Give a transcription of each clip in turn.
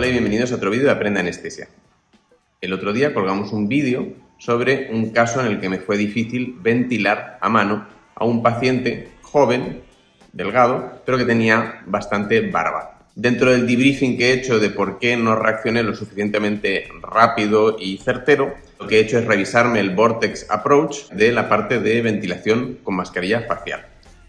Hola y bienvenidos a otro vídeo de Aprende Anestesia. El otro día colgamos un vídeo sobre un caso en el que me fue difícil ventilar a mano a un paciente joven, delgado, pero que tenía bastante barba. Dentro del debriefing que he hecho de por qué no reaccioné lo suficientemente rápido y certero, lo que he hecho es revisarme el Vortex Approach de la parte de ventilación con mascarilla facial.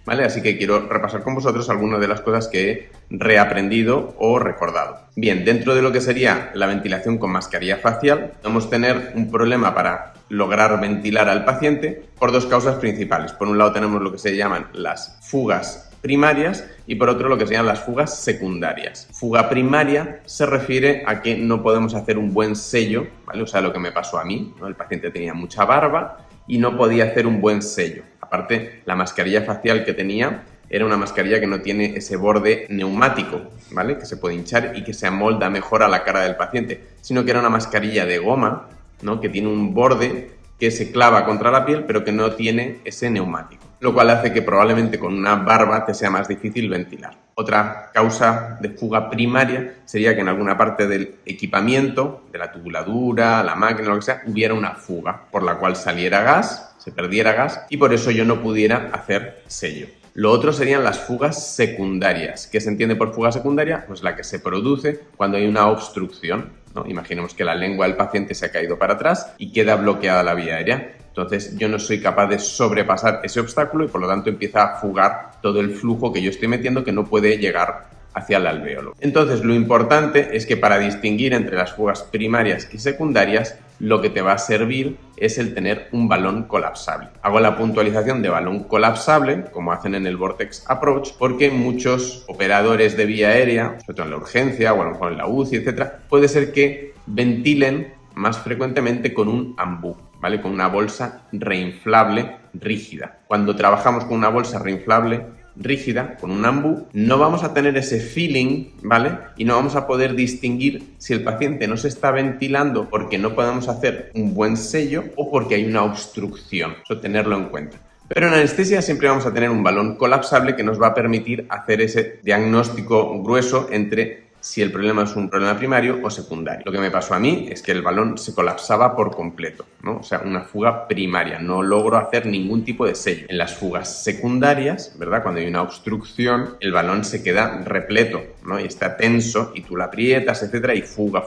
¿Vale? Así que quiero repasar con vosotros algunas de las cosas que he reaprendido o recordado. Bien, dentro de lo que sería la ventilación con mascarilla facial, podemos tener un problema para lograr ventilar al paciente por dos causas principales. Por un lado tenemos lo que se llaman las fugas primarias y por otro lo que se llaman las fugas secundarias. Fuga primaria se refiere a que no podemos hacer un buen sello, ¿vale? O sea, lo que me pasó a mí, ¿no? El paciente tenía mucha barba y no podía hacer un buen sello. Aparte, la mascarilla facial que tenía era una mascarilla que no tiene ese borde neumático, ¿vale? Que se puede hinchar y que se amolda mejor a la cara del paciente, sino que era una mascarilla de goma, ¿no? Que tiene un borde que se clava contra la piel, pero que no tiene ese neumático, lo cual hace que probablemente con una barba te sea más difícil ventilar. Otra causa de fuga primaria sería que en alguna parte del equipamiento, de la tubuladura, la máquina, lo que sea, hubiera una fuga por la cual saliera gas, se perdiera gas y por eso yo no pudiera hacer sello. Lo otro serían las fugas secundarias. ¿Qué se entiende por fuga secundaria? Pues la que se produce cuando hay una obstrucción, ¿no? Imaginemos que la lengua del paciente se ha caído para atrás y queda bloqueada la vía aérea. Entonces yo no soy capaz de sobrepasar ese obstáculo y por lo tanto empieza a fugar todo el flujo que yo estoy metiendo que no puede llegar hacia el alvéolo. Entonces lo importante es que para distinguir entre las fugas primarias y secundarias, lo que te va a servir es el tener un balón colapsable. Hago la puntualización de balón colapsable, como hacen en el Vortex Approach, porque muchos operadores de vía aérea, sobre todo en la urgencia o a lo mejor en la UCI, etcétera, puede ser que ventilen más frecuentemente con un ambú, ¿vale? Con una bolsa reinflable rígida. Cuando trabajamos con una bolsa reinflable rígida, con un ambú, no vamos a tener ese feeling, ¿vale? Y no vamos a poder distinguir si el paciente no se está ventilando porque no podemos hacer un buen sello o porque hay una obstrucción. Eso tenerlo en cuenta. Pero en anestesia siempre vamos a tener un balón colapsable que nos va a permitir hacer ese diagnóstico grueso entre si el problema es un problema primario o secundario. Lo que me pasó a mí es que el balón se colapsaba por completo, ¿no? O sea, una fuga primaria. No logro hacer ningún tipo de sello. En las fugas secundarias, ¿verdad? Cuando hay una obstrucción, el balón se queda repleto, ¿no? Y está tenso y tú la aprietas, etcétera, y fuga,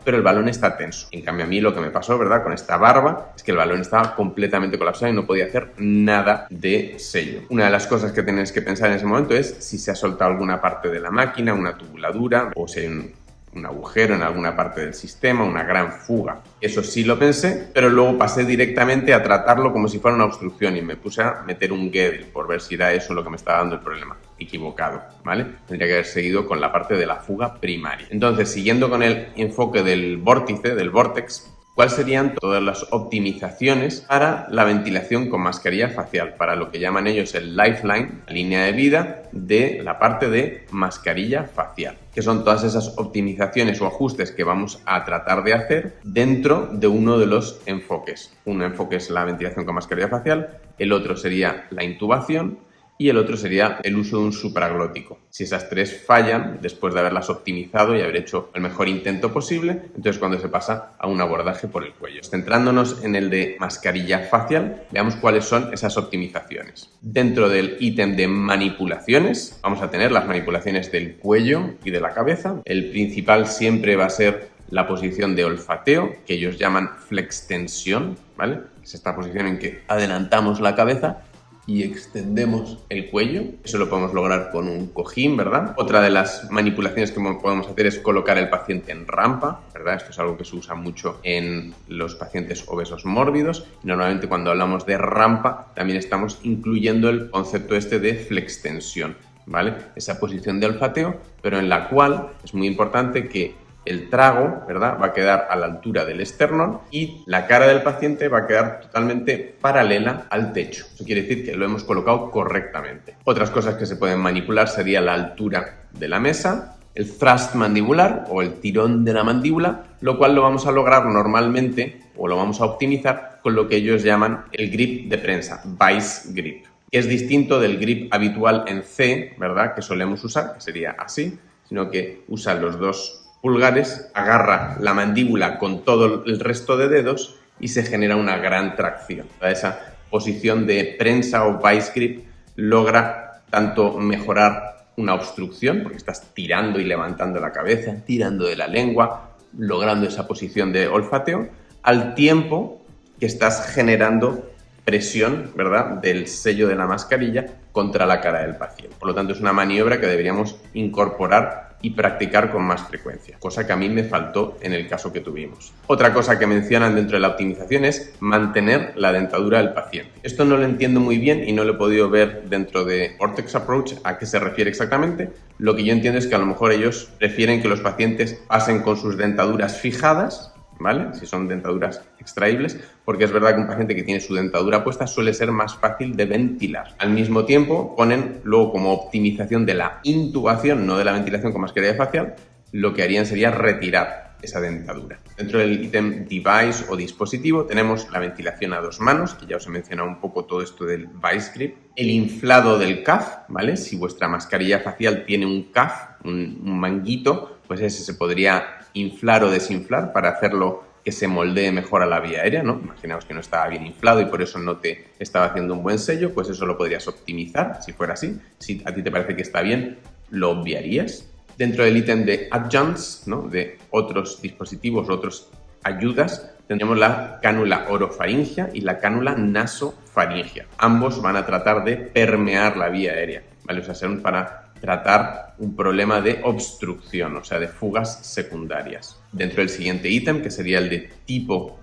pero el balón está tenso. En cambio, a mí lo que me pasó, ¿verdad? Con esta barba es que el balón estaba completamente colapsado y no podía hacer nada de sello. Una de las cosas que tienes que pensar en ese momento es si se ha soltado alguna parte de la máquina, una tubuladura, o si hay un agujero en alguna parte del sistema, una gran fuga. Eso sí lo pensé, pero luego pasé directamente a tratarlo como si fuera una obstrucción y me puse a meter un Gödel por ver si era eso lo que me estaba dando el problema. Equivocado, ¿vale? Tendría que haber seguido con la parte de la fuga primaria. Entonces, siguiendo con el enfoque del vórtice, del vórtex, ¿cuáles serían todas las optimizaciones para la ventilación con mascarilla facial? Para lo que llaman ellos el lifeline, la línea de vida de la parte de mascarilla facial. Que son todas esas optimizaciones o ajustes que vamos a tratar de hacer dentro de uno de los enfoques. Un enfoque es la ventilación con mascarilla facial, el otro sería la intubación y el otro sería el uso de un supraglótico. Si esas tres fallan, después de haberlas optimizado y haber hecho el mejor intento posible, entonces cuando se pasa a un abordaje por el cuello. Centrándonos en el de mascarilla facial, veamos cuáles son esas optimizaciones. Dentro del ítem de manipulaciones, vamos a tener las manipulaciones del cuello y de la cabeza. El principal siempre va a ser la posición de olfateo, que ellos llaman flextensión, ¿vale? Es esta posición en que adelantamos la cabeza y extendemos el cuello. Eso lo podemos lograr con un cojín, ¿verdad? Otra de las manipulaciones que podemos hacer es colocar el paciente en rampa, ¿verdad? Esto es algo que se usa mucho en los pacientes obesos mórbidos. Y normalmente cuando hablamos de rampa también estamos incluyendo el concepto este de flextensión, ¿vale? Esa posición de olfateo, pero en la cual es muy importante que el trago, ¿verdad?, va a quedar a la altura del esternón y la cara del paciente va a quedar totalmente paralela al techo. Eso quiere decir que lo hemos colocado correctamente. Otras cosas que se pueden manipular sería la altura de la mesa, el thrust mandibular o el tirón de la mandíbula, lo cual lo vamos a lograr normalmente o lo vamos a optimizar con lo que ellos llaman el grip de prensa, vice grip, que es distinto del grip habitual en C, ¿verdad?, que solemos usar, que sería así, sino que usan los dos pulgares, agarra la mandíbula con todo el resto de dedos y se genera una gran tracción. Esa posición de prensa o vice grip logra tanto mejorar una obstrucción, porque estás tirando y levantando la cabeza, tirando de la lengua, logrando esa posición de olfateo, al tiempo que estás generando presión, ¿verdad?, del sello de la mascarilla contra la cara del paciente. Por lo tanto, es una maniobra que deberíamos incorporar y practicar con más frecuencia, cosa que a mí me faltó en el caso que tuvimos. Otra cosa que mencionan dentro de la optimización es mantener la dentadura del paciente. Esto no lo entiendo muy bien y no lo he podido ver dentro de Vortex Approach a qué se refiere exactamente. Lo que yo entiendo es que a lo mejor ellos prefieren que los pacientes pasen con sus dentaduras fijadas, ¿vale? Si son dentaduras extraíbles, porque es verdad que un paciente que tiene su dentadura puesta suele ser más fácil de ventilar. Al mismo tiempo, ponen luego como optimización de la intubación, no de la ventilación con mascarilla facial, lo que harían sería retirar esa dentadura. Dentro del ítem device o dispositivo tenemos la ventilación a 2 manos, que ya os he mencionado un poco todo esto del vice grip, el inflado del CAF, ¿vale? Si vuestra mascarilla facial tiene un CAF, un manguito, pues ese se podría inflar o desinflar para hacerlo que se moldee mejor a la vía aérea, ¿no? Imaginaos que no estaba bien inflado y por eso no te estaba haciendo un buen sello, pues eso lo podrías optimizar si fuera así. Si a ti te parece que está bien, lo obviarías. Dentro del ítem de adjuncts, ¿no?, de otros dispositivos, otras ayudas, tendremos la cánula orofaringia y la cánula nasofaringia. Ambos van a tratar de permear la vía aérea, ¿vale? O sea, son para tratar un problema de obstrucción, o sea, de fugas secundarias. Dentro del siguiente ítem, que sería el de tipo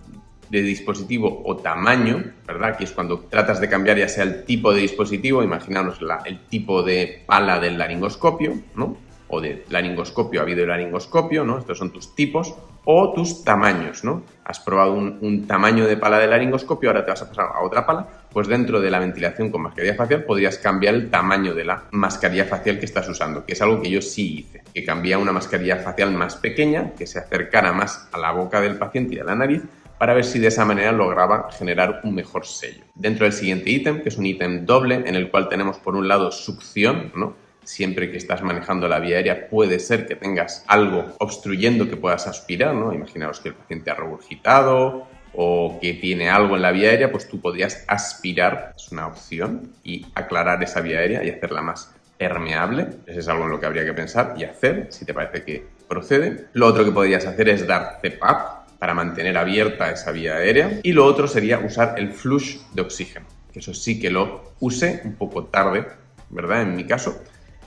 de dispositivo o tamaño, ¿verdad? Aquí es cuando tratas de cambiar ya sea el tipo de dispositivo, imaginaos el tipo de pala del laringoscopio, ¿no?, o de laringoscopio a videolaringoscopio, ¿no? Estos son tus tipos, o tus tamaños, ¿no? Has probado un tamaño de pala de laringoscopio, ahora te vas a pasar a otra pala, pues dentro de la ventilación con mascarilla facial podrías cambiar el tamaño de la mascarilla facial que estás usando, que es algo que yo sí hice, que cambié a una mascarilla facial más pequeña, que se acercara más a la boca del paciente y a la nariz, para ver si de esa manera lograba generar un mejor sello. Dentro del siguiente ítem, que es un ítem doble, en el cual tenemos por un lado succión, ¿no? Siempre que estás manejando la vía aérea puede ser que tengas algo obstruyendo que puedas aspirar, ¿no? Imaginaos que el paciente ha regurgitado o que tiene algo en la vía aérea, pues tú podrías aspirar, es una opción, y aclarar esa vía aérea y hacerla más permeable. Eso es algo en lo que habría que pensar y hacer, si te parece que procede. Lo otro que podrías hacer es dar CPAP para mantener abierta esa vía aérea. Y lo otro sería usar el flush de oxígeno, que eso sí que lo usé un poco tarde, ¿verdad? En mi caso,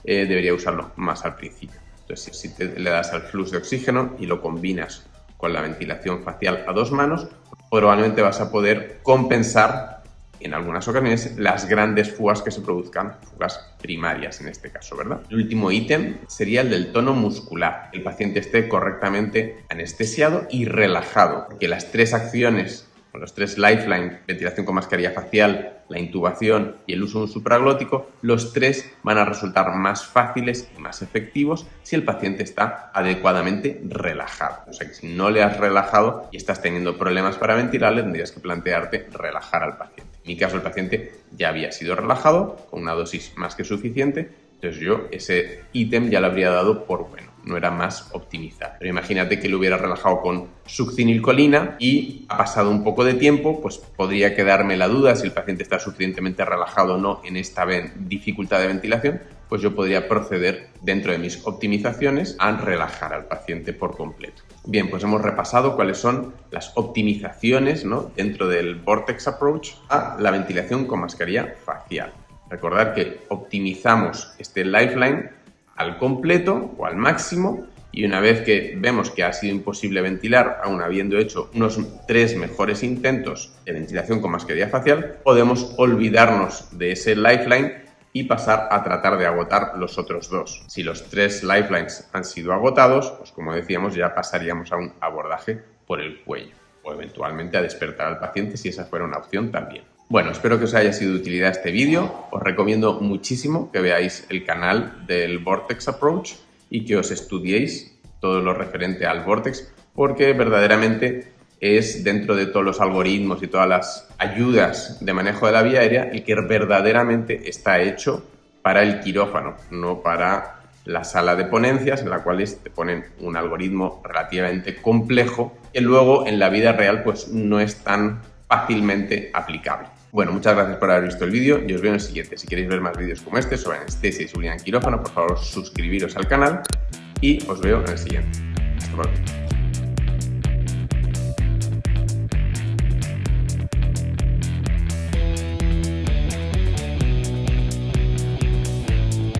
debería usarlo más al principio. Entonces, si le das al flush de oxígeno y lo combinas con la ventilación facial a 2 manos, probablemente vas a poder compensar en algunas ocasiones las grandes fugas que se produzcan, fugas primarias en este caso, ¿verdad? El último ítem sería el del tono muscular. El paciente esté correctamente anestesiado y relajado, porque las 3 acciones, los 3 lifelines, ventilación con mascarilla facial, la intubación y el uso de un supraglótico, los 3 van a resultar más fáciles y más efectivos si el paciente está adecuadamente relajado. O sea que si no le has relajado y estás teniendo problemas para ventilarle, tendrías que plantearte relajar al paciente. En mi caso, el paciente ya había sido relajado con una dosis más que suficiente, entonces yo ese ítem ya lo habría dado por bueno. No era más optimizar. Pero imagínate que lo hubiera relajado con succinilcolina y ha pasado un poco de tiempo, pues podría quedarme la duda si el paciente está suficientemente relajado o no en esta dificultad de ventilación, pues yo podría proceder dentro de mis optimizaciones a relajar al paciente por completo. Bien, pues hemos repasado cuáles son las optimizaciones, ¿no?, dentro del Vortex Approach a la ventilación con mascarilla facial. Recordad que optimizamos este lifeline al completo o al máximo, y una vez que vemos que ha sido imposible ventilar, aun habiendo hecho unos 3 mejores intentos de ventilación con mascarilla facial, podemos olvidarnos de ese lifeline y pasar a tratar de agotar los otros 2. Si los 3 lifelines han sido agotados, pues como decíamos, ya pasaríamos a un abordaje por el cuello o eventualmente a despertar al paciente si esa fuera una opción también. Bueno, espero que os haya sido de utilidad este vídeo. Os recomiendo muchísimo que veáis el canal del Vortex Approach y que os estudiéis todo lo referente al Vortex, porque verdaderamente es, dentro de todos los algoritmos y todas las ayudas de manejo de la vía aérea, el que verdaderamente está hecho para el quirófano, no para la sala de ponencias, en la cual te ponen un algoritmo relativamente complejo que luego en la vida real pues no es tan fácilmente aplicable. Bueno, muchas gracias por haber visto el vídeo y os veo en el siguiente. Si queréis ver más vídeos como este sobre anestesia y seguridad en quirófano, por favor suscribiros al canal y os veo en el siguiente. Hasta pronto.